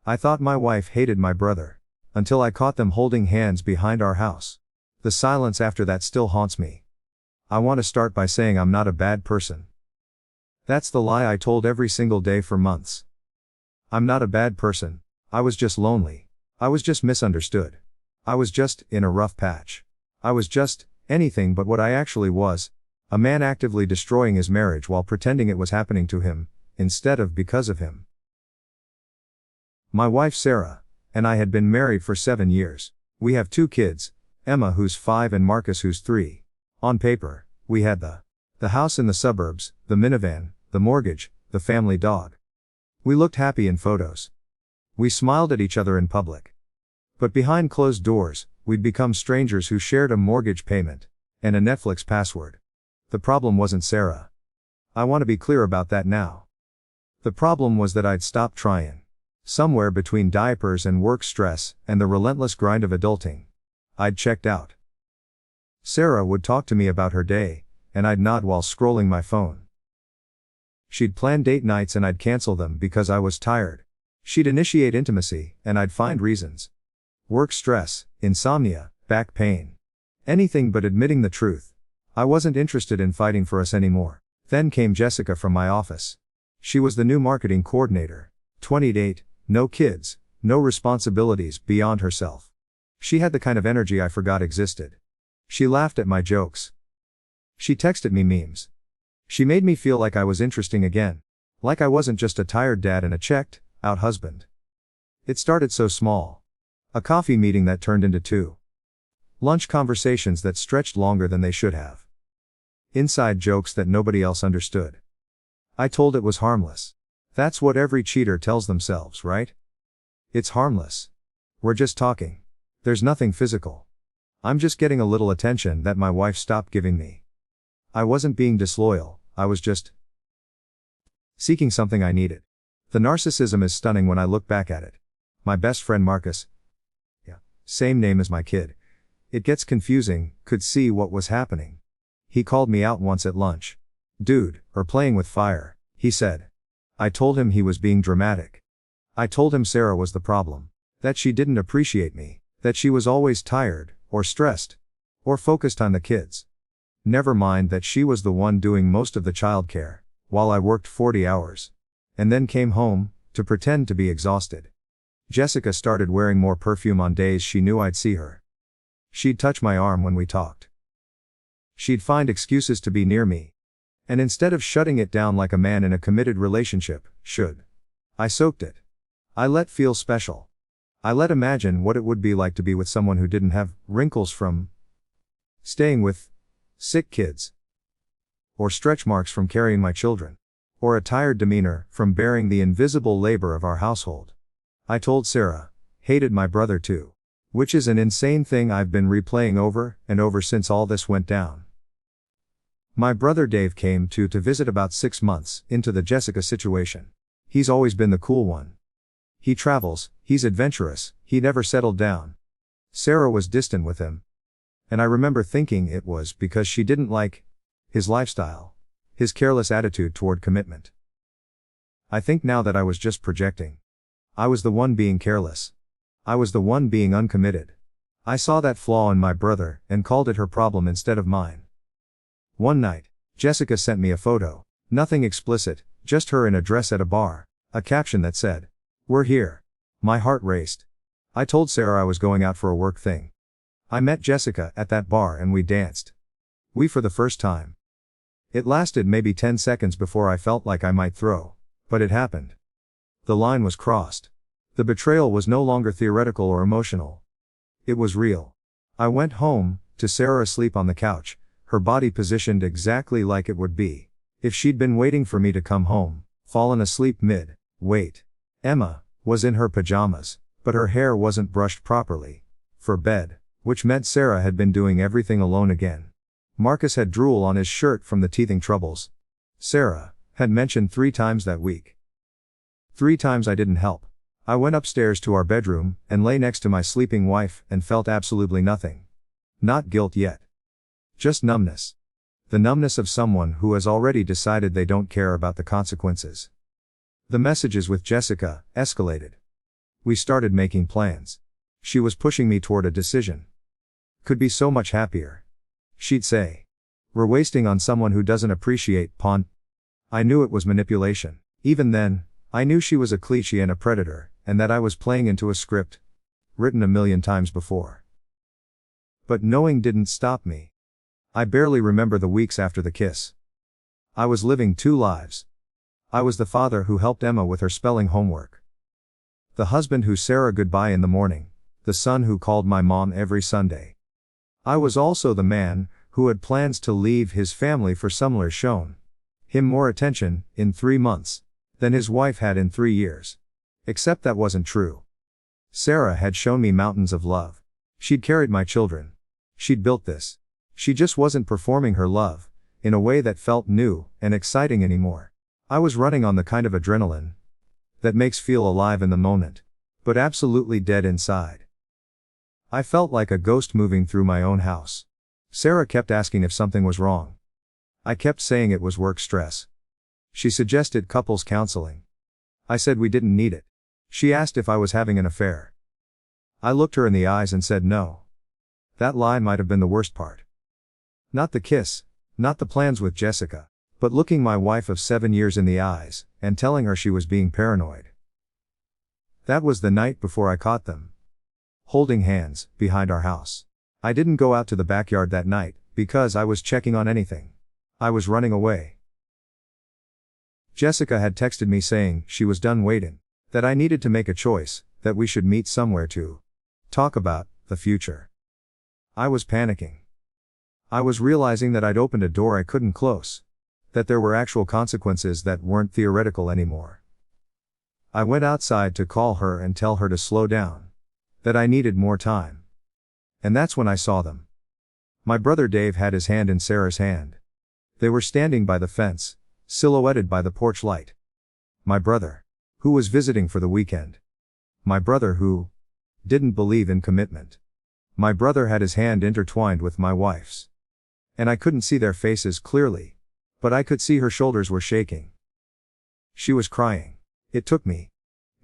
I thought my wife hated my brother. Until I caught them holding hands behind our house. The silence after that still haunts me. I want to start by saying I'm not a bad person. That's the lie I told every single day for months. I'm not a bad person. I was just lonely. I was just misunderstood. I was just in a rough patch. I was just anything but what I actually was. A man actively destroying his marriage while pretending it was happening to him, instead of because of him. My wife Sarah and I had been married for 7 years. We have 2 kids, Emma who's 5 and Marcus who's 3. On paper, we had the house in the suburbs, the minivan, the mortgage, the family dog. We looked happy in photos. We smiled at each other in public. But behind closed doors, we'd become strangers who shared a mortgage payment and a Netflix password. The problem wasn't Sarah. I want to be clear about that now. The problem was that I'd stopped trying. Somewhere between diapers and work stress and the relentless grind of adulting, I'd checked out. Sarah would talk to me about her day, and I'd nod while scrolling my phone. She'd plan date nights and I'd cancel them because I was tired. She'd initiate intimacy, and I'd find reasons. Work stress, insomnia, back pain. Anything but admitting the truth. I wasn't interested in fighting for us anymore. Then came Jessica from my office. She was the new marketing coordinator. 28, no kids, no responsibilities beyond herself. She had the kind of energy I forgot existed. She laughed at my jokes. She texted me memes. She made me feel like I was interesting again. Like I wasn't just a tired dad and a checked out husband. It started so small. A coffee meeting that turned into 2. Lunch conversations that stretched longer than they should have. Inside jokes that nobody else understood. I told it was harmless. That's what every cheater tells themselves, right? It's harmless. We're just talking. There's nothing physical. I'm just getting a little attention that my wife stopped giving me. I wasn't being disloyal, I was just seeking something I needed. The narcissism is stunning when I look back at it. My best friend Marcus, same name as my kid. It gets confusing, could see what was happening. He called me out once at lunch. Dude, or playing with fire, he said. I told him he was being dramatic. I told him Sarah was the problem. That she didn't appreciate me. That she was always tired, or stressed, or focused on the kids. Never mind that she was the one doing most of the childcare, while I worked 40 hours. And then came home, to pretend to be exhausted. Jessica started wearing more perfume on days she knew I'd see her. She'd touch my arm when we talked. She'd find excuses to be near me. And instead of shutting it down like a man in a committed relationship should, I soaked it. I let feel special. I let imagine what it would be like to be with someone who didn't have wrinkles from staying with sick kids, or stretch marks from carrying my children, or a tired demeanor from bearing the invisible labor of our household. I told Sarah, hated my brother too. Which is an insane thing I've been replaying over and over since all this went down. My brother Dave came to visit about 6 months into the Jessica situation. He's always been the cool one. He travels, he's adventurous, he never settled down. Sarah was distant with him. And I remember thinking it was because she didn't like his lifestyle, his careless attitude toward commitment. I think now that I was just projecting. I was the one being careless. I was the one being uncommitted. I saw that flaw in my brother and called it her problem instead of mine. One night, Jessica sent me a photo, nothing explicit, just her in a dress at a bar, a caption that said, "We're here." My heart raced. I told Sarah I was going out for a work thing. I met Jessica at that bar and we danced. We for the first time. It lasted maybe 10 seconds before I felt like I might throw, but it happened. The line was crossed. The betrayal was no longer theoretical or emotional. It was real. I went home, to Sarah asleep on the couch, her body positioned exactly like it would be if she'd been waiting for me to come home, fallen asleep mid-wait. Emma was in her pajamas, but her hair wasn't brushed properly for bed, which meant Sarah had been doing everything alone again. Marcus had drool on his shirt from the teething troubles. Sarah had mentioned 3 times that week. 3 times I didn't help. I went upstairs to our bedroom and lay next to my sleeping wife and felt absolutely nothing. Not guilt yet. Just numbness. The numbness of someone who has already decided they don't care about the consequences. The messages with Jessica escalated. We started making plans. She was pushing me toward a decision. Could be so much happier. She'd say. We're wasting on someone who doesn't appreciate pawn. I knew it was manipulation. Even then, I knew she was a cliché and a predator, and that I was playing into a script written a million times before. But knowing didn't stop me. I barely remember the weeks after the kiss. I was living two lives. I was the father who helped Emma with her spelling homework. The husband who Sarah goodbye in the morning. The son who called my mom every Sunday. I was also the man who had plans to leave his family for somewhere shown him more attention in 3 months than his wife had in 3 years. Except that wasn't true. Sarah had shown me mountains of love. She'd carried my children. She'd built this. She just wasn't performing her love in a way that felt new and exciting anymore. I was running on the kind of adrenaline that makes feel alive in the moment, but absolutely dead inside. I felt like a ghost moving through my own house. Sarah kept asking if something was wrong. I kept saying it was work stress. She suggested couples counseling. I said we didn't need it. She asked if I was having an affair. I looked her in the eyes and said no. That lie might have been the worst part. Not the kiss, not the plans with Jessica, but looking my wife of 7 years in the eyes, and telling her she was being paranoid. That was the night before I caught them holding hands, behind our house. I didn't go out to the backyard that night, because I was checking on anything. I was running away. Jessica had texted me saying she was done waiting, that I needed to make a choice, that we should meet somewhere to talk about the future. I was panicking. I was realizing that I'd opened a door I couldn't close, that there were actual consequences that weren't theoretical anymore. I went outside to call her and tell her to slow down, that I needed more time. And that's when I saw them. My brother Dave had his hand in Sarah's hand. They were standing by the fence, silhouetted by the porch light. My brother, who was visiting for the weekend. My brother who didn't believe in commitment. My brother had his hand intertwined with my wife's. And I couldn't see their faces clearly, but I could see her shoulders were shaking. She was crying. It took me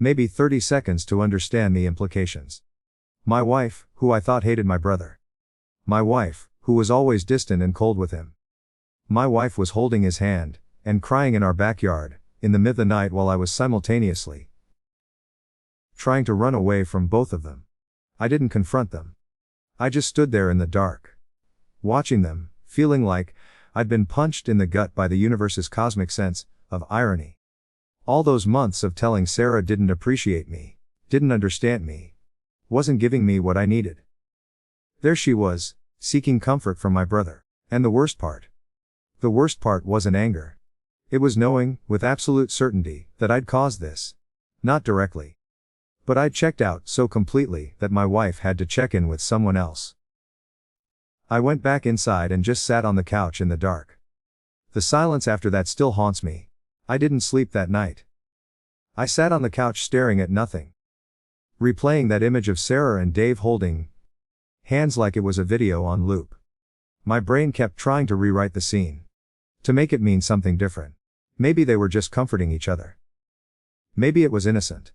maybe 30 seconds to understand the implications. My wife, who I thought hated my brother. My wife, who was always distant and cold with him. My wife was holding his hand, and crying in our backyard, in the mid of the night while I was simultaneously trying to run away from both of them. I didn't confront them. I just stood there in the dark, watching them, feeling like I'd been punched in the gut by the universe's cosmic sense of irony. All those months of telling Sarah didn't appreciate me, didn't understand me, wasn't giving me what I needed. There she was, seeking comfort from my brother. And the worst part wasn't anger. It was knowing, with absolute certainty, that I'd caused this. Not directly. But I'd checked out so completely that my wife had to check in with someone else. I went back inside and just sat on the couch in the dark. The silence after that still haunts me. I didn't sleep that night. I sat on the couch staring at nothing, replaying that image of Sarah and Dave holding hands like it was a video on loop. My brain kept trying to rewrite the scene, to make it mean something different. Maybe they were just comforting each other. Maybe it was innocent.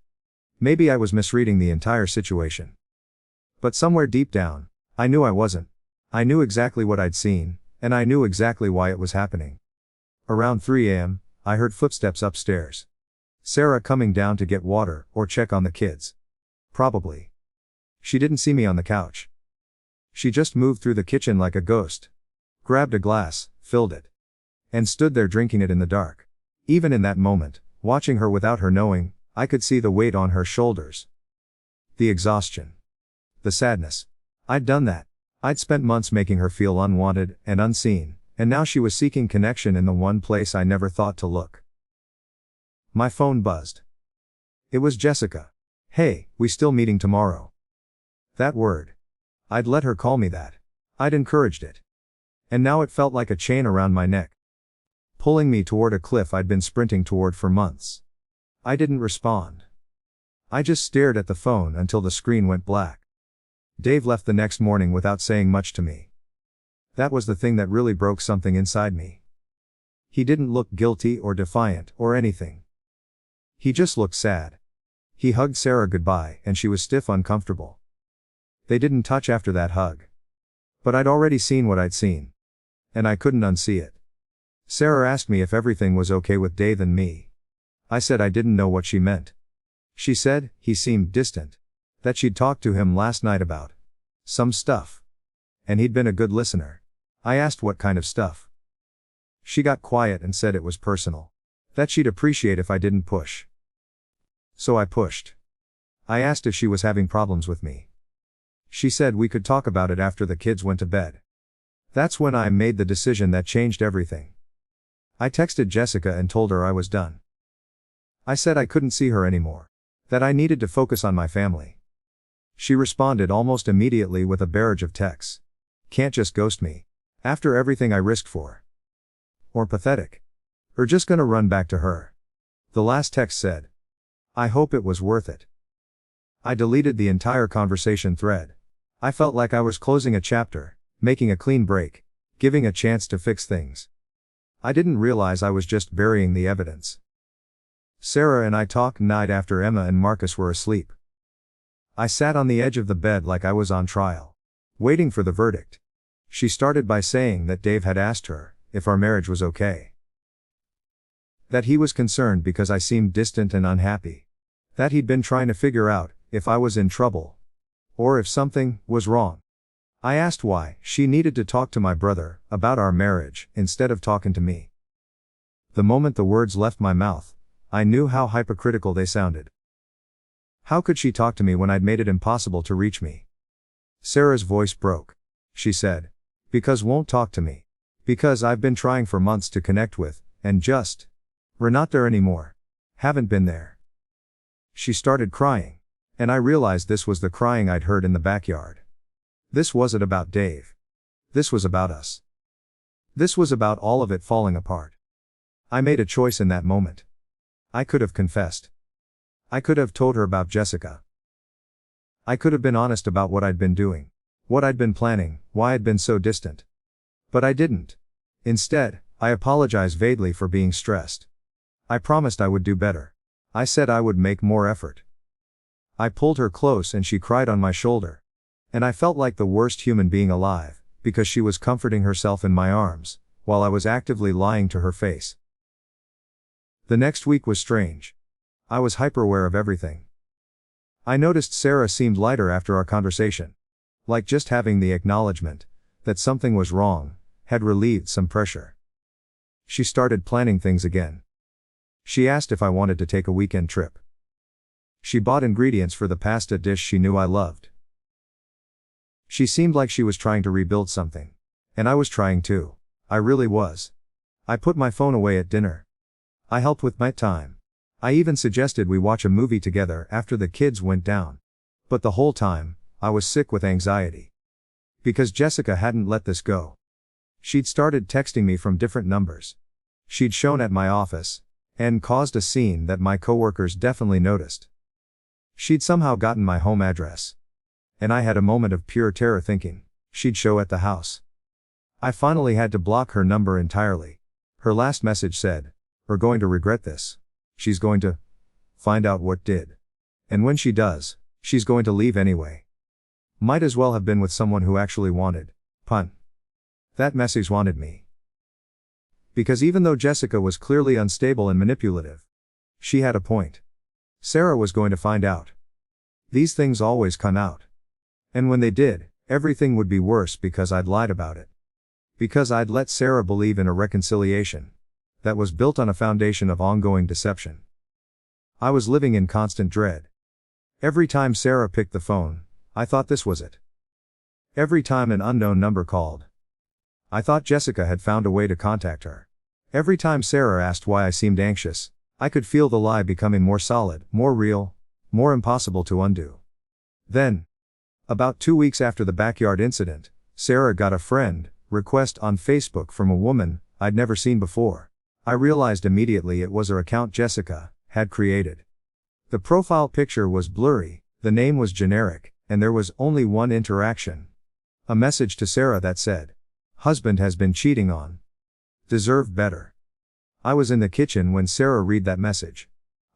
Maybe I was misreading the entire situation. But somewhere deep down, I knew I wasn't. I knew exactly what I'd seen, and I knew exactly why it was happening. Around 3 a.m., I heard footsteps upstairs. Sarah coming down to get water or check on the kids. Probably. She didn't see me on the couch. She just moved through the kitchen like a ghost, grabbed a glass, filled it, and stood there drinking it in the dark. Even in that moment, watching her without her knowing, I could see the weight on her shoulders. The exhaustion. The sadness. I'd done that. I'd spent months making her feel unwanted and unseen, and now she was seeking connection in the one place I never thought to look. My phone buzzed. It was Jessica. Hey, we still meeting tomorrow? That word. I'd let her call me that. I'd encouraged it. And now it felt like a chain around my neck, pulling me toward a cliff I'd been sprinting toward for months. I didn't respond. I just stared at the phone until the screen went black. Dave left the next morning without saying much to me. That was the thing that really broke something inside me. He didn't look guilty or defiant or anything. He just looked sad. He hugged Sarah goodbye and she was stiff, uncomfortable. They didn't touch after that hug. But I'd already seen what I'd seen. And I couldn't unsee it. Sarah asked me if everything was okay with Dave and me. I said I didn't know what she meant. She said, he seemed distant. That she'd talked to him last night about some stuff. And he'd been a good listener. I asked what kind of stuff. She got quiet and said it was personal. That she'd appreciate if I didn't push. So I pushed. I asked if she was having problems with me. She said we could talk about it after the kids went to bed. That's when I made the decision that changed everything. I texted Jessica and told her I was done. I said I couldn't see her anymore. That I needed to focus on my family. She responded almost immediately with a barrage of texts. Can't just ghost me. After everything I risked for. Or pathetic. Or just gonna run back to her. The last text said, I hope it was worth it. I deleted the entire conversation thread. I felt like I was closing a chapter, making a clean break, giving a chance to fix things. I didn't realize I was just burying the evidence. Sarah and I talked night after Emma and Marcus were asleep. I sat on the edge of the bed like I was on trial, waiting for the verdict. She started by saying that Dave had asked her if our marriage was okay. That he was concerned because I seemed distant and unhappy. That he'd been trying to figure out if I was in trouble. Or if something was wrong. I asked why she needed to talk to my brother about our marriage instead of talking to me. The moment the words left my mouth, I knew how hypocritical they sounded. How could she talk to me when I'd made it impossible to reach me? Sarah's voice broke. She said, because won't talk to me. Because I've been trying for months to connect with, and just, we're not there anymore. Haven't been there. She started crying. And I realized this was the crying I'd heard in the backyard. This wasn't about Dave. This was about us. This was about all of it falling apart. I made a choice in that moment. I could have confessed. I could have told her about Jessica. I could have been honest about what I'd been doing, what I'd been planning, why I'd been so distant. But I didn't. Instead, I apologized vaguely for being stressed. I promised I would do better. I said I would make more effort. I pulled her close and she cried on my shoulder. And I felt like the worst human being alive, because she was comforting herself in my arms, while I was actively lying to her face. The next week was strange. I was hyper-aware of everything. I noticed Sarah seemed lighter after our conversation. Like just having the acknowledgement that something was wrong had relieved some pressure. She started planning things again. She asked if I wanted to take a weekend trip. She bought ingredients for the pasta dish she knew I loved. She seemed like she was trying to rebuild something. And I was trying too. I really was. I put my phone away at dinner. I helped with my time. I even suggested we watch a movie together after the kids went down. But the whole time, I was sick with anxiety. Because Jessica hadn't let this go. She'd started texting me from different numbers. She'd shown at my office, and caused a scene that my coworkers definitely noticed. She'd somehow gotten my home address. And I had a moment of pure terror thinking she'd show at the house. I finally had to block her number entirely. Her last message said, "We're going to regret this. She's going to find out what did. And when she does, she's going to leave anyway." Might as well have been with someone who actually wanted. Pun. That message wanted me. Because even though Jessica was clearly unstable and manipulative, she had a point. Sarah was going to find out. These things always come out. And when they did, everything would be worse because I'd lied about it. Because I'd let Sarah believe in a reconciliation that was built on a foundation of ongoing deception. I was living in constant dread. Every time Sarah picked the phone, I thought this was it. Every time an unknown number called, I thought Jessica had found a way to contact her. Every time Sarah asked why I seemed anxious, I could feel the lie becoming more solid, more real, more impossible to undo. Then, about 2 weeks after the backyard incident, Sarah got a friend request on Facebook from a woman I'd never seen before. I realized immediately it was her account Jessica had created. The profile picture was blurry, the name was generic, and there was only one interaction. A message to Sarah that said, "Husband has been cheating on. Deserved better." I was in the kitchen when Sarah read that message.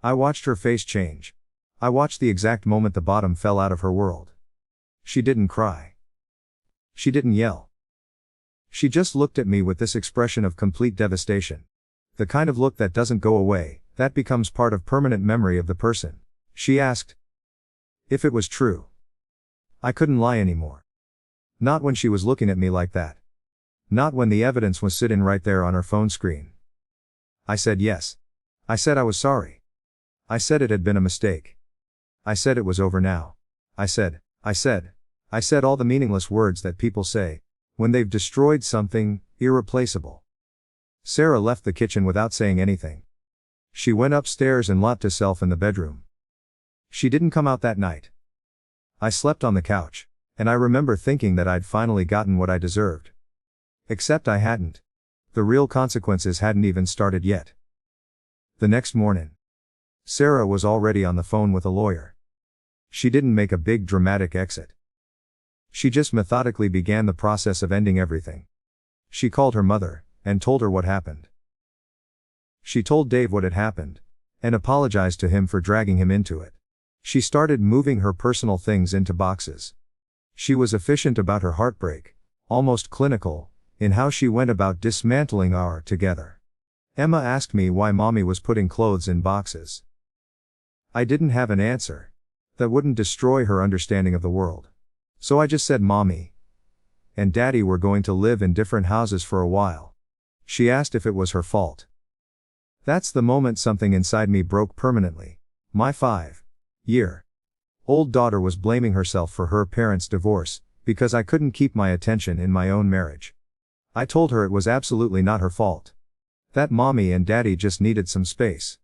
I watched her face change. I watched the exact moment the bottom fell out of her world. She didn't cry. She didn't yell. She just looked at me with this expression of complete devastation. The kind of look that doesn't go away, that becomes part of permanent memory of the person. She asked if it was true. I couldn't lie anymore. Not when she was looking at me like that. Not when the evidence was sitting right there on her phone screen. I said yes. I said I was sorry. I said it had been a mistake. I said it was over now. I said all the meaningless words that people say when they've destroyed something irreplaceable. Sarah left the kitchen without saying anything. She went upstairs and locked herself in the bedroom. She didn't come out that night. I slept on the couch, and I remember thinking that I'd finally gotten what I deserved. Except I hadn't. The real consequences hadn't even started yet. The next morning, Sarah was already on the phone with a lawyer. She didn't make a big dramatic exit. She just methodically began the process of ending everything. She called her mother, and told her what happened. She told Dave what had happened, and apologized to him for dragging him into it. She started moving her personal things into boxes. She was efficient about her heartbreak, almost clinical, in how she went about dismantling our together. Emma asked me why Mommy was putting clothes in boxes. I didn't have an answer. That wouldn't destroy her understanding of the world. So I just said Mommy and Daddy were going to live in different houses for a while. She asked if it was her fault. That's the moment something inside me broke permanently. My 5-year-old daughter was blaming herself for her parents' divorce, because I couldn't keep my attention in my own marriage. I told her it was absolutely not her fault. That Mommy and Daddy just needed some space.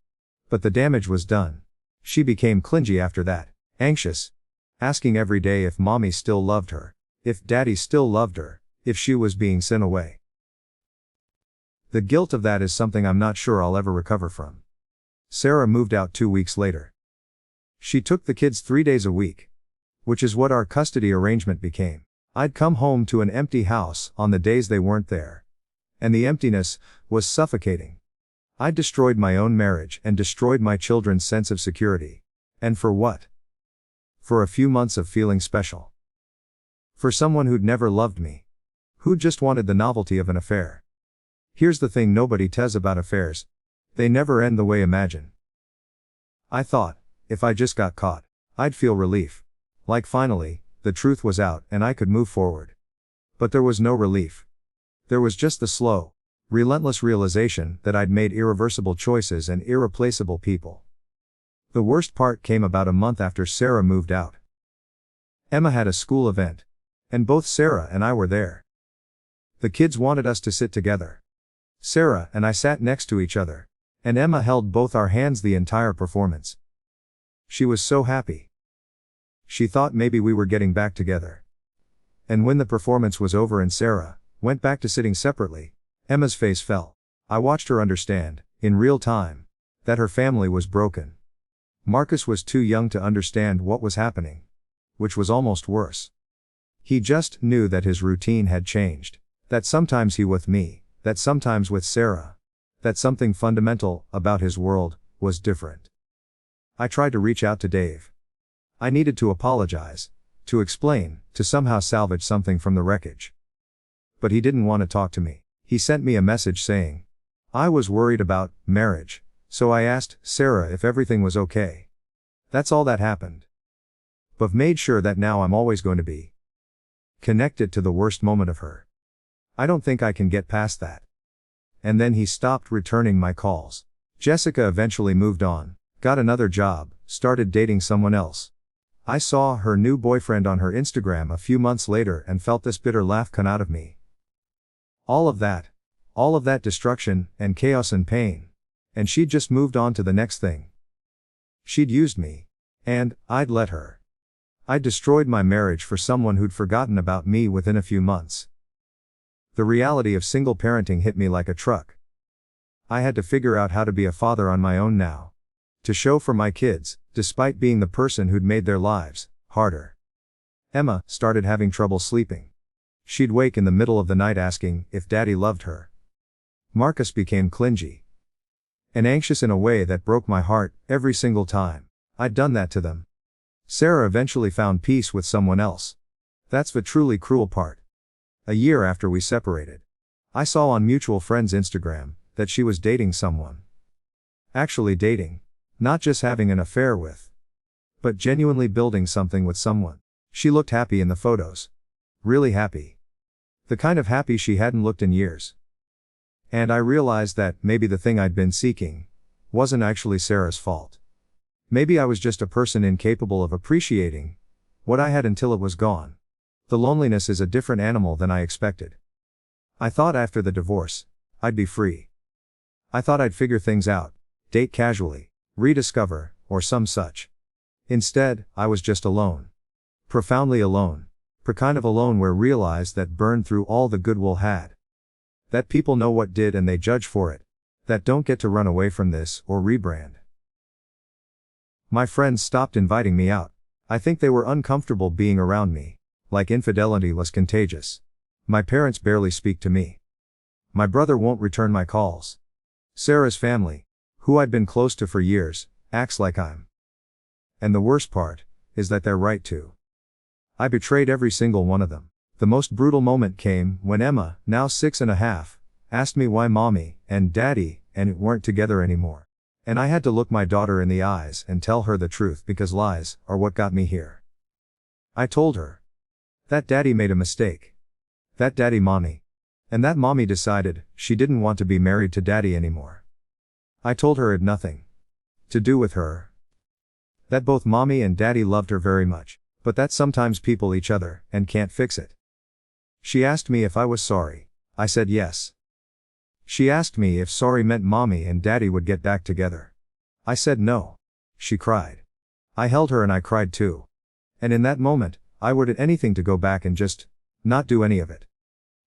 But the damage was done. She became clingy after that, anxious, asking every day if Mommy still loved her, if Daddy still loved her, if she was being sent away. The guilt of that is something I'm not sure I'll ever recover from. Sarah moved out 2 weeks later. She took the kids 3 days a week, which is what our custody arrangement became. I'd come home to an empty house on the days they weren't there. And the emptiness was suffocating. I'd destroyed my own marriage and destroyed my children's sense of security. And for what? For a few months of feeling special. For someone who'd never loved me. Who'd just wanted the novelty of an affair. Here's the thing nobody tells about affairs. They never end the way imagined. I thought, if I just got caught, I'd feel relief. Like finally, the truth was out and I could move forward. But there was no relief. There was just the slow, relentless realization that I'd made irreversible choices and irreplaceable people. The worst part came about a month after Sarah moved out. Emma had a school event. And both Sarah and I were there. The kids wanted us to sit together. Sarah and I sat next to each other. And Emma held both our hands the entire performance. She was so happy. She thought maybe we were getting back together. And when the performance was over and Sarah went back to sitting separately, Emma's face fell. I watched her understand, in real time, that her family was broken. Marcus was too young to understand what was happening. Which was almost worse. He just knew that his routine had changed. That sometimes he with me, that sometimes with Sarah. That something fundamental about his world was different. I tried to reach out to Dave. I needed to apologize, to explain, to somehow salvage something from the wreckage. But he didn't want to talk to me. He sent me a message saying I was worried about marriage, so I asked Sarah if everything was okay. That's all that happened. But made sure that now I'm always going to be connected to the worst moment of her. I don't think I can get past that. And then he stopped returning my calls. Jessica eventually moved on, got another job, started dating someone else. I saw her new boyfriend on her Instagram a few months later and felt this bitter laugh come out of me. All of that destruction, and chaos and pain. And she'd just moved on to the next thing. She'd used me. And I'd let her. I'd destroyed my marriage for someone who'd forgotten about me within a few months. The reality of single parenting hit me like a truck. I had to figure out how to be a father on my own now. To show for my kids, despite being the person who'd made their lives harder. Emma started having trouble sleeping. She'd wake in the middle of the night asking if Daddy loved her. Marcus became clingy and anxious in a way that broke my heart every single time. I'd done that to them. Sarah eventually found peace with someone else. That's the truly cruel part. A year after we separated, I saw on mutual friends' Instagram that she was dating someone. Actually dating. Not just having an affair with, but genuinely building something with someone. She looked happy in the photos. Really happy. The kind of happy she hadn't looked in years. And I realized that maybe the thing I'd been seeking wasn't actually Sarah's fault. Maybe I was just a person incapable of appreciating what I had until it was gone. The loneliness is a different animal than I expected. I thought after the divorce, I'd be free. I thought I'd figure things out, date casually, rediscover, or some such. Instead, I was just alone. Profoundly alone. Kind of alone where realized that burned through all the goodwill had. That people know what did and they judge for it. That don't get to run away from this or rebrand. My friends stopped inviting me out. I think they were uncomfortable being around me. Like infidelity was contagious. My parents barely speak to me. My brother won't return my calls. Sarah's family, who I'd been close to for years, acts like I'm. And the worst part is that they're right to. I betrayed every single one of them. The most brutal moment came when Emma, now 6.5, asked me why mommy and daddy and it weren't together anymore. And I had to look my daughter in the eyes and tell her the truth because lies are what got me here. I told her that daddy made a mistake. That daddy mommy. And that mommy decided she didn't want to be married to daddy anymore. I told her it had nothing to do with her. That both mommy and daddy loved her very much, but that sometimes people each other and can't fix it. She asked me if I was sorry. I said yes. She asked me if sorry meant mommy and daddy would get back together. I said no. She cried. I held her and I cried too. And in that moment, I would do anything to go back and just not do any of it.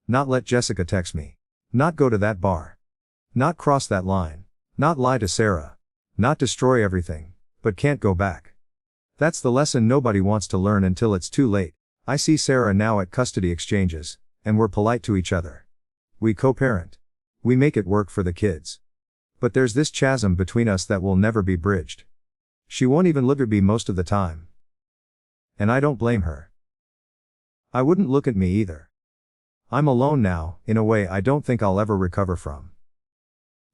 Not let Jessica text me. Not go to that bar. Not cross that line. Not lie to Sarah. Not destroy everything, but can't go back. That's the lesson nobody wants to learn until it's too late. I see Sarah now at custody exchanges, and we're polite to each other. We co-parent. We make it work for the kids. But there's this chasm between us that will never be bridged. She won't even look at me most of the time. And I don't blame her. I wouldn't look at me either. I'm alone now, in a way I don't think I'll ever recover from.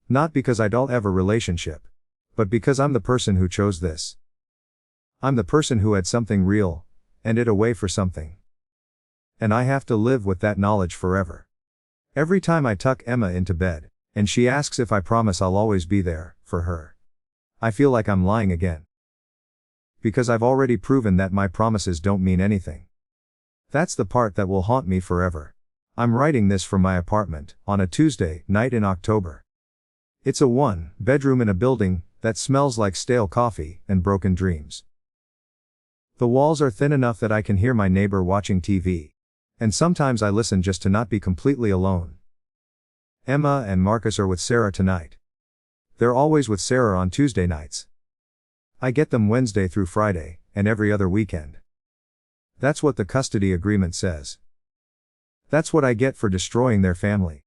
Not because I don't have a relationship, but because I'm the person who chose this. I'm the person who had something real, and it away for something. And I have to live with that knowledge forever. Every time I tuck Emma into bed, and she asks if I promise I'll always be there for her, I feel like I'm lying again. Because I've already proven that my promises don't mean anything. That's the part that will haunt me forever. I'm writing this from my apartment, on a Tuesday night in October. It's a 1-bedroom in a building that smells like stale coffee and broken dreams. The walls are thin enough that I can hear my neighbor watching TV. And sometimes I listen just to not be completely alone. Emma and Marcus are with Sarah tonight. They're always with Sarah on Tuesday nights. I get them Wednesday through Friday, and every other weekend. That's what the custody agreement says. That's what I get for destroying their family.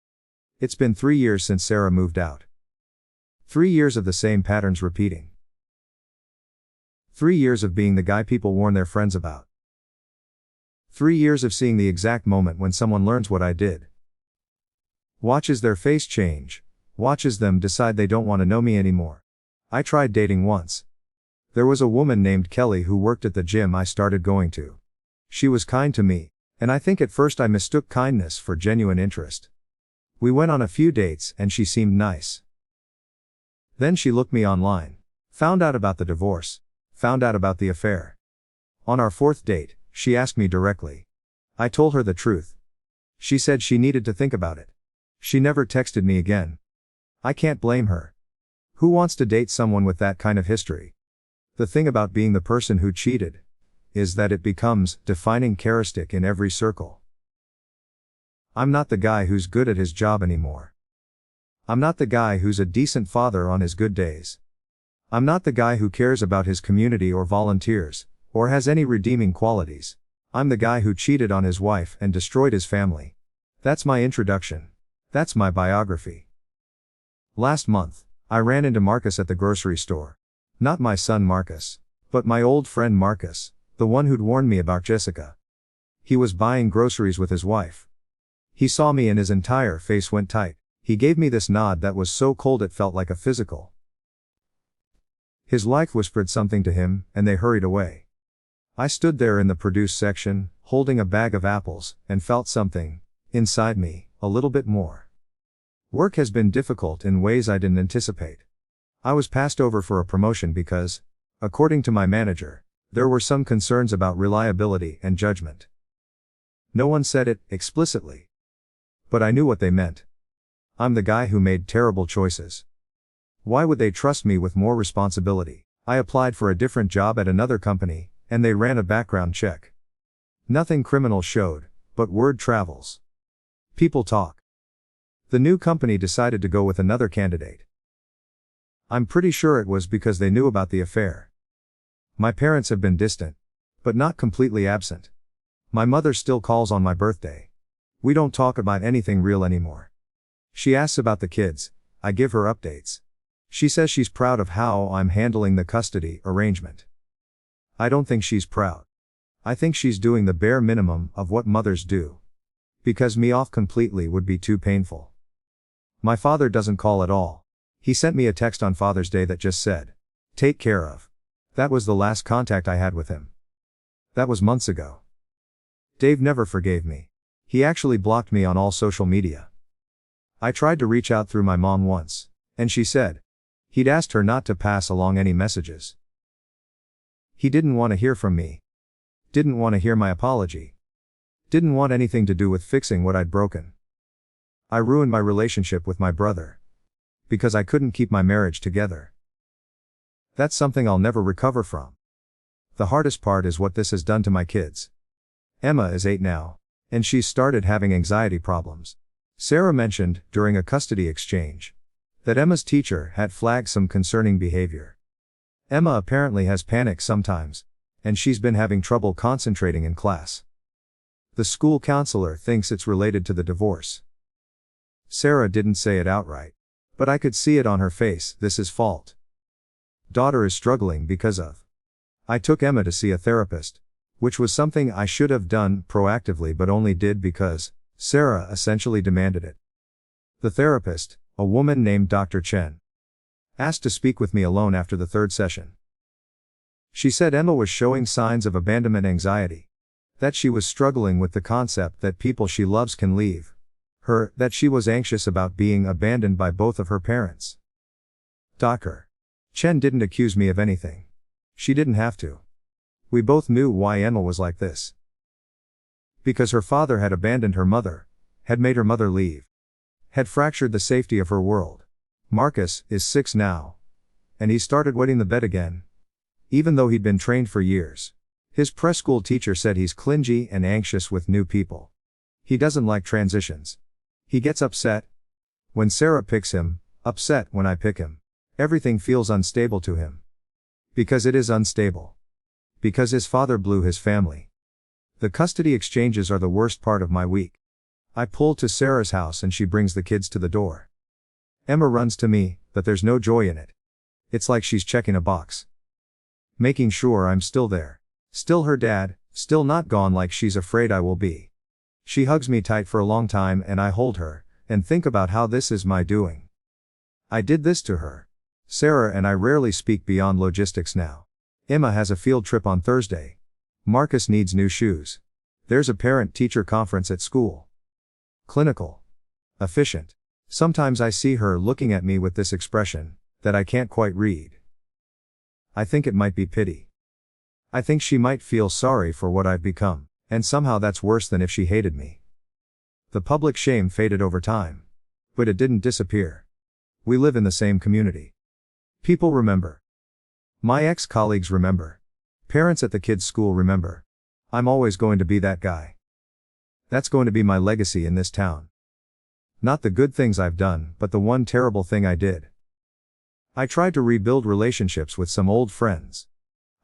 It's been 3 years since Sarah moved out. 3 years of the same patterns repeating. 3 years of being the guy people warn their friends about. 3 years of seeing the exact moment when someone learns what I did. Watches their face change. Watches them decide they don't want to know me anymore. I tried dating once. There was a woman named Kelly who worked at the gym I started going to. She was kind to me, and I think at first I mistook kindness for genuine interest. We went on a few dates and she seemed nice. Then she looked me online. Found out about the divorce. Found out about the affair. On our 4th date, she asked me directly. I told her the truth. She said she needed to think about it. She never texted me again. I can't blame her. Who wants to date someone with that kind of history? The thing about being the person who cheated is that it becomes defining characteristic in every circle. I'm not the guy who's good at his job anymore. I'm not the guy who's a decent father on his good days. I'm not the guy who cares about his community or volunteers, or has any redeeming qualities. I'm the guy who cheated on his wife and destroyed his family. That's my introduction. That's my biography. Last month, I ran into Marcus at the grocery store. Not my son Marcus, But my old friend Marcus, the one who'd warned me about Jessica. He was buying groceries with his wife. He saw me and his entire face went tight. He gave me this nod that was so cold it felt like a physical. His wife whispered something to him, and they hurried away. I stood there in the produce section, holding a bag of apples, and felt something, inside me, a little bit more. Work has been difficult in ways I didn't anticipate. I was passed over for a promotion because, according to my manager, there were some concerns about reliability and judgment. No one said it explicitly. But I knew what they meant. I'm the guy who made terrible choices. Why would they trust me with more responsibility? I applied for a different job at another company, and they ran a background check. Nothing criminal showed, but word travels. People talk. The new company decided to go with another candidate. I'm pretty sure it was because they knew about the affair. My parents have been distant, but not completely absent. My mother still calls on my birthday. We don't talk about anything real anymore. She asks about the kids, I give her updates. She says she's proud of how I'm handling the custody arrangement. I don't think she's proud. I think she's doing the bare minimum of what mothers do. Because me off completely would be too painful. My father doesn't call at all. He sent me a text on Father's Day that just said, "Take care of." That was the last contact I had with him. That was months ago. Dave never forgave me. He actually blocked me on all social media. I tried to reach out through my mom once, and she said he'd asked her not to pass along any messages. He didn't want to hear from me. Didn't want to hear my apology. Didn't want anything to do with fixing what I'd broken. I ruined my relationship with my brother. Because I couldn't keep my marriage together. That's something I'll never recover from. The hardest part is what this has done to my kids. Emma is 8 now, and she's started having anxiety problems. Sarah mentioned, during a custody exchange, that Emma's teacher had flagged some concerning behavior. Emma apparently has panic sometimes, and she's been having trouble concentrating in class. The school counselor thinks it's related to the divorce. Sarah didn't say it outright, but I could see it on her face. This is fault. Daughter is struggling because of. I took Emma to see a therapist, which was something I should have done proactively but only did because Sarah essentially demanded it. The therapist, a woman named Dr. Chen, asked to speak with me alone after the 3rd session. She said Emma was showing signs of abandonment anxiety. That she was struggling with the concept that people she loves can leave her, that she was anxious about being abandoned by both of her parents. Dr. Chen didn't accuse me of anything. She didn't have to. We both knew why Emma was like this. Because her father had abandoned her mother, had made her mother leave, had fractured the safety of her world. Marcus is 6 now, and he started wetting the bed again, even though he'd been trained for years. His preschool teacher said he's clingy and anxious with new people. He doesn't like transitions. He gets upset when Sarah picks him, upset when I pick him. Everything feels unstable to him. Because it is unstable. Because his father blew his family. The custody exchanges are the worst part of my week. I pull to Sarah's house and she brings the kids to the door. Emma runs to me, but there's no joy in it. It's like she's checking a box. Making sure I'm still there. Still her dad, still not gone like she's afraid I will be. She hugs me tight for a long time and I hold her, and think about how this is my doing. I did this to her. Sarah and I rarely speak beyond logistics now. Emma has a field trip on Thursday. Marcus needs new shoes. There's a parent-teacher conference at school. Clinical. Efficient. Sometimes I see her looking at me with this expression, that I can't quite read. I think it might be pity. I think she might feel sorry for what I've become, and somehow that's worse than if she hated me. The public shame faded over time. But it didn't disappear. We live in the same community. People remember. My ex-colleagues remember. Parents at the kids' school remember. I'm always going to be that guy. That's going to be my legacy in this town. Not the good things I've done, but the one terrible thing I did. I tried to rebuild relationships with some old friends.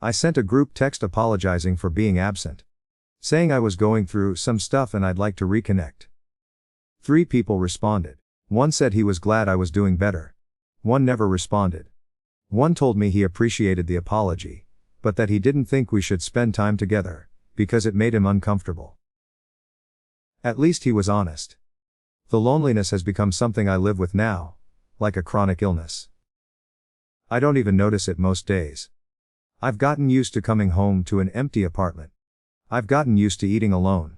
I sent a group text apologizing for being absent. Saying I was going through some stuff and I'd like to reconnect. 3 people responded. One said he was glad I was doing better. One never responded. One told me he appreciated the apology, but that he didn't think we should spend time together, because it made him uncomfortable. At least he was honest. The loneliness has become something I live with now, like a chronic illness. I don't even notice it most days. I've gotten used to coming home to an empty apartment. I've gotten used to eating alone.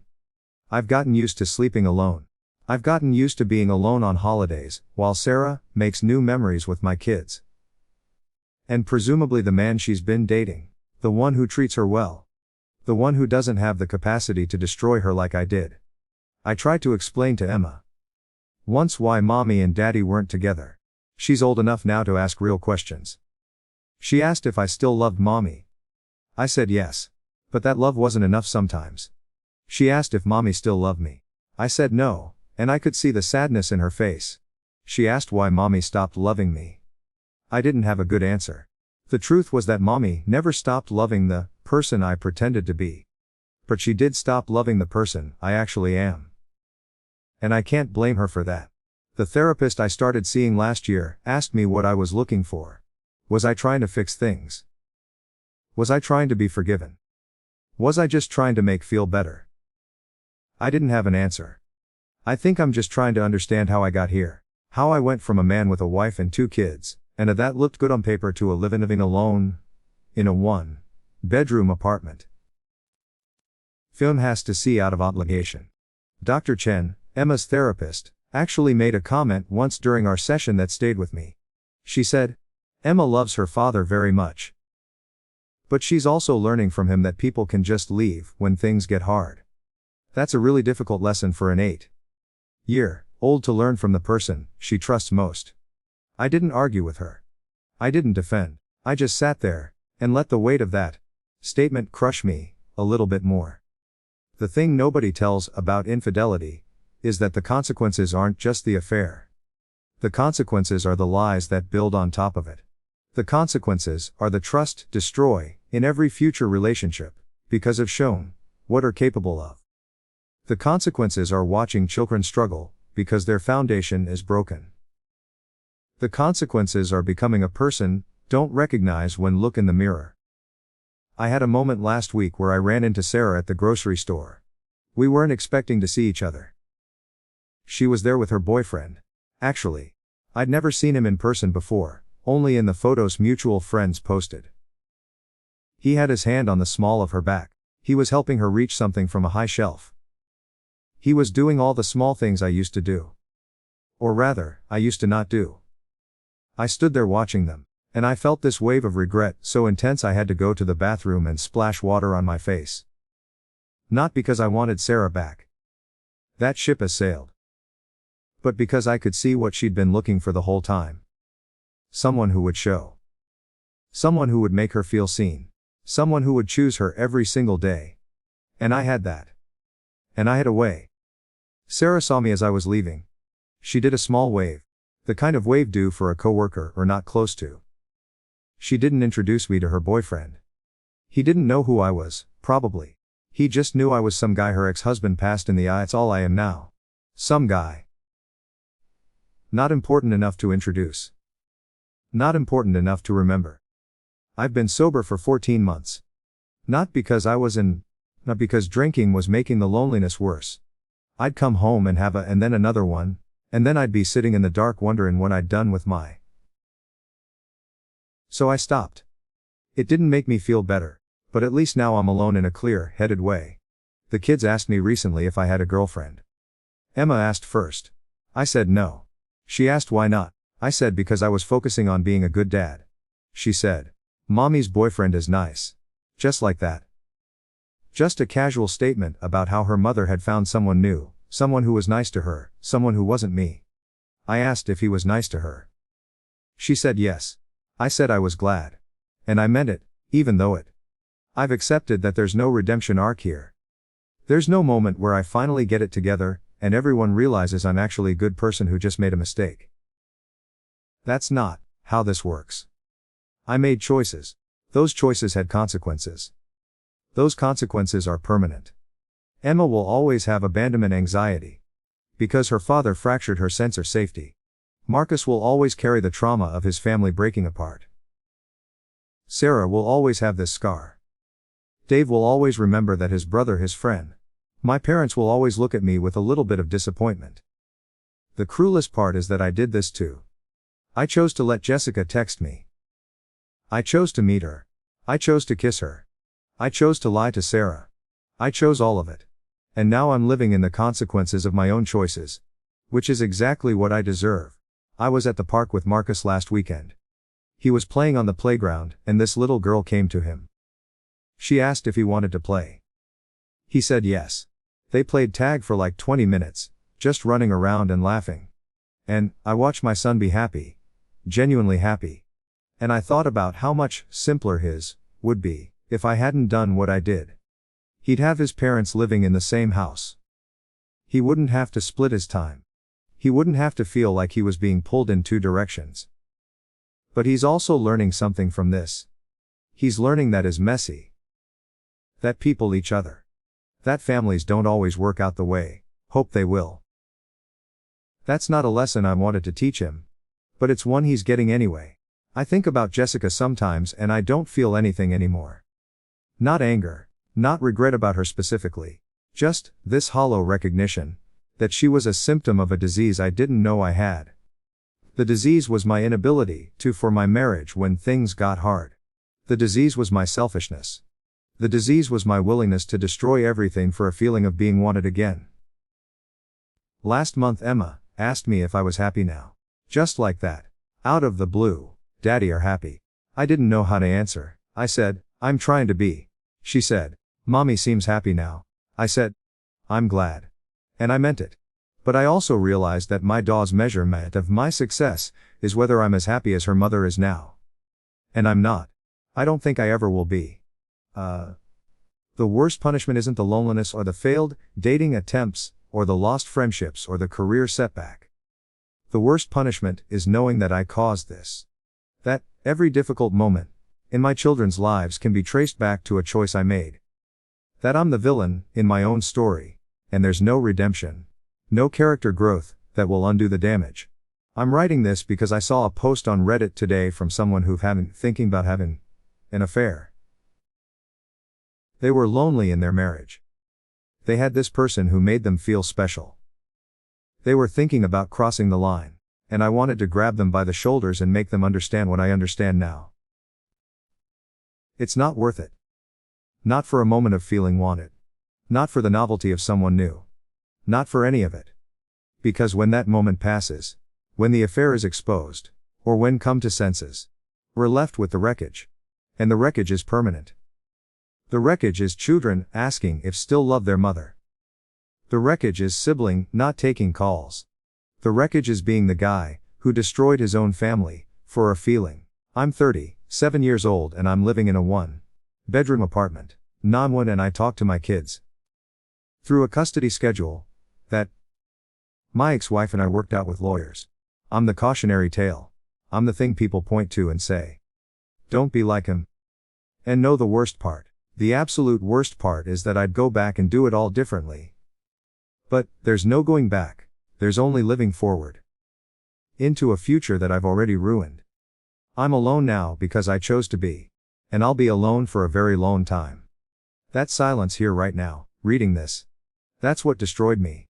I've gotten used to sleeping alone. I've gotten used to being alone on holidays, while Sarah makes new memories with my kids. And presumably the man she's been dating. The one who treats her well. The one who doesn't have the capacity to destroy her like I did. I tried to explain to Emma once why mommy and daddy weren't together. She's old enough now to ask real questions. She asked if I still loved mommy. I said yes. But that love wasn't enough sometimes. She asked if mommy still loved me. I said no, and I could see the sadness in her face. She asked why mommy stopped loving me. I didn't have a good answer. The truth was that mommy never stopped loving the person I pretended to be. But she did stop loving the person I actually am. And I can't blame her for that. The therapist I started seeing last year asked me what I was looking for. Was I trying to fix things? Was I trying to be forgiven? Was I just trying to make feel better? I didn't have an answer. I think I'm just trying to understand how I got here. How I went from a man with a wife and 2 kids, and that looked good on paper, to a living alone, in a 1-bedroom apartment. Film has to see out of obligation. Dr. Chen, Emma's therapist, actually made a comment once during our session that stayed with me. She said, Emma loves her father very much. But she's also learning from him that people can just leave when things get hard. That's a really difficult lesson for an 8-year-old to learn from the person she trusts most. I didn't argue with her. I didn't defend. I just sat there and let the weight of that statement crush me a little bit more. The thing nobody tells about infidelity is that the consequences aren't just the affair. The consequences are the lies that build on top of it. The consequences are the trust destroy in every future relationship, because have shown what are capable of. The consequences are watching children struggle, because their foundation is broken. The consequences are becoming a person don't recognize when look in the mirror. I had a moment last week where I ran into Sarah at the grocery store. We weren't expecting to see each other. She was there with her boyfriend. Actually, I'd never seen him in person before, only in the photos mutual friends posted. He had his hand on the small of her back. He was helping her reach something from a high shelf. He was doing all the small things I used to do. Or rather, I used to not do. I stood there watching them, and I felt this wave of regret so intense I had to go to the bathroom and splash water on my face. Not because I wanted Sarah back. That ship has sailed. But because I could see what she'd been looking for the whole time. Someone who would show. Someone who would make her feel seen. Someone who would choose her every single day. And I had that. And I had a way. Sarah saw me as I was leaving. She did a small wave. The kind of wave due for a coworker or not close to. She didn't introduce me to her boyfriend. He didn't know who I was, probably. He just knew I was some guy her ex-husband passed in the eye. It's all I am now. Some guy. Not important enough to introduce. Not important enough to remember. I've been sober for 14 months. Not because drinking was making the loneliness worse. I'd come home and have and then another one, and then I'd be sitting in the dark wondering what I'd done with my. So I stopped. It didn't make me feel better, but at least now I'm alone in a clear-headed way. The kids asked me recently if I had a girlfriend. Emma asked first. I said no. She asked why not. I said because I was focusing on being a good dad. She said, Mommy's boyfriend is nice. Just like that. Just a casual statement about how her mother had found someone new, someone who was nice to her, someone who wasn't me. I asked if he was nice to her. She said yes. I said I was glad. And I meant it, even though I've accepted that there's no redemption arc here. There's no moment where I finally get it together, and everyone realizes I'm actually a good person who just made a mistake. That's not how this works. I made choices. Those choices had consequences. Those consequences are permanent. Emma will always have abandonment anxiety. Because her father fractured her sense of safety. Marcus will always carry the trauma of his family breaking apart. Sarah will always have this scar. Dave will always remember that his brother, his friend. My parents will always look at me with a little bit of disappointment. The cruelest part is that I did this too. I chose to let Jessica text me. I chose to meet her. I chose to kiss her. I chose to lie to Sarah. I chose all of it. And now I'm living in the consequences of my own choices. Which is exactly what I deserve. I was at the park with Marcus last weekend. He was playing on the playground, and this little girl came to him. She asked if he wanted to play. He said yes. They played tag for like 20 minutes, just running around and laughing. And I watched my son be happy. Genuinely happy. And I thought about how much simpler his would be if I hadn't done what I did. He'd have his parents living in the same house. He wouldn't have to split his time. He wouldn't have to feel like he was being pulled in two directions. But he's also learning something from this. He's learning that is messy. That people each other. That families don't always work out the way hope they will. That's not a lesson I wanted to teach him. But it's one he's getting anyway. I think about Jessica sometimes and I don't feel anything anymore. Not anger, not regret about her specifically. Just this hollow recognition that she was a symptom of a disease I didn't know I had. The disease was my inability to for my marriage when things got hard. The disease was my selfishness. The disease was my willingness to destroy everything for a feeling of being wanted again. Last month Emma asked me if I was happy now. Just like that. Out of the blue. Daddy, are happy? I didn't know how to answer. I said, I'm trying to be. She said, Mommy seems happy now. I said, I'm glad. And I meant it. But I also realized that my daw's measurement of my success is whether I'm as happy as her mother is now. And I'm not. I don't think I ever will be. The worst punishment isn't the loneliness or the failed dating attempts or the lost friendships or the career setback. The worst punishment is knowing that I caused this. That every difficult moment in my children's lives can be traced back to a choice I made. That I'm the villain in my own story, and there's no redemption, no character growth that will undo the damage. I'm writing this because I saw a post on Reddit today from someone who've been thinking about having an affair. They were lonely in their marriage. They had this person who made them feel special. They were thinking about crossing the line, and I wanted to grab them by the shoulders and make them understand what I understand now. It's not worth it. Not for a moment of feeling wanted. Not for the novelty of someone new. Not for any of it. Because when that moment passes, when the affair is exposed, or when come to senses, we're left with the wreckage. And the wreckage is permanent. The wreckage is children asking if still love their mother. The wreckage is sibling not taking calls. The wreckage is being the guy who destroyed his own family for a feeling. I'm 37 years old and I'm living in a one-bedroom apartment. Non-one, and I talk to my kids through a custody schedule that my ex-wife and I worked out with lawyers. I'm the cautionary tale. I'm the thing people point to and say, don't be like him. And know the worst part. The absolute worst part is that I'd go back and do it all differently. But there's no going back. There's only living forward. Into a future that I've already ruined. I'm alone now because I chose to be. And I'll be alone for a very long time. That silence here right now, reading this. That's what destroyed me.